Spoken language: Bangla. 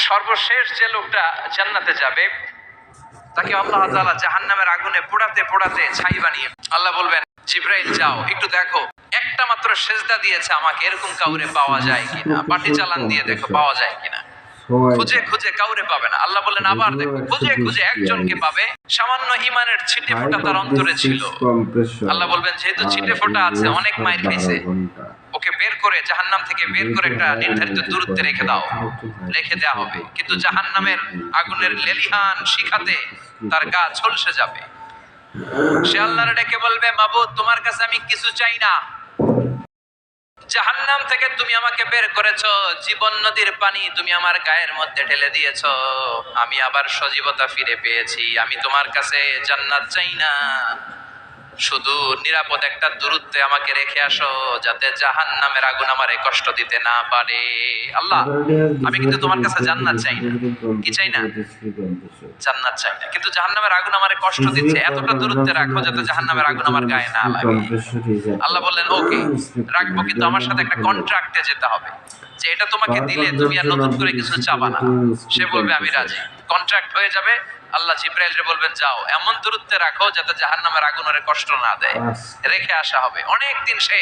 সর্বশেষ যে লোকটা জান্নাতে যাবে তাকে আল্লাহ তাআলা জাহান্নামের আগুনে পোড়াতে পোড়াতে ছাই বানিয়ে আল্লাহ বলবেন, জিব্রাইল যাও একটু দেখো একটা মাত্র সেজদা দিয়েছে আমাকে, এরকম কাউরে পাওয়া যায় কিনা, পাটি চালান দিয়ে দেখো পাওয়া যায় কিনা। খুঁজে খুঁজে কাউরে পাবে না। আল্লাহ বললেন আবার দেখো, খুঁজে খুঁজে একজনকে পাবে, সামান্য ঈমানের ছিটে ফোঁটা তার অন্তরে ছিল। আল্লাহ বলবেন যেহেতু ছিটে ফোঁটা আছে, অনেক মাইর খাইছে, ওকে বের করে জাহান্নাম থেকে বের করে একটা নির্ধারিত দূরত্বে রেখে দাও, রেখে দেওয়া হবে। কিন্তু জাহান্নামের আগুনের লেলিহান শিখাতে তার গা ঝলসে যাবে। সে আল্লাহর ডেকে বলবে, মাবুদ তোমার কাছে আমি কিছু চাই না, জাহান্নাম থেকে তুমি আমাকে বের করেছো, জীবন নদীর পানি তুমি আমার গায়ের মধ্যে ঢেলে দিয়েছো, আমি আবার সজীবতা ফিরে পেয়েছি, আমি তোমার কাছে জান্নাত চাই না, শুধু নিরাপদ একটা দূরত্বে আমাকে রেখে আসো যাতে জাহান্নামের আগুন আমারে কষ্ট দিতে না পারে। আল্লাহ আমি কিন্তু তোমার কাছে জান্নাত চাই না, কি চাই না, জান্নাত চাই না, কিন্তু জাহান্নামের আগুন আমারে কষ্ট দিচ্ছে, এতটা দূরত্বে রাখো যাতে জাহান্নামের আগুন আমার গায়ে না লাগে। আল্লাহ বললেন ওকে রাখবো, কিন্তু আমার সাথে একটা কন্ট্রাক্টে যেতে হবে যে এটা তোমাকে দিলে তুমি আর নতুন করে কিছু চাবা না। সে বলবে আমি রাজি, কন্ট্রাক্ট হয়ে যাবে। আল্লাহ জিব্রাইলকে বলবেন যাও এমন দূরত্বে রাখো যাতে জাহান্নামের আগুন ওরে কষ্ট না দেয়, রেখে আসা হবে। অনেক দিন সে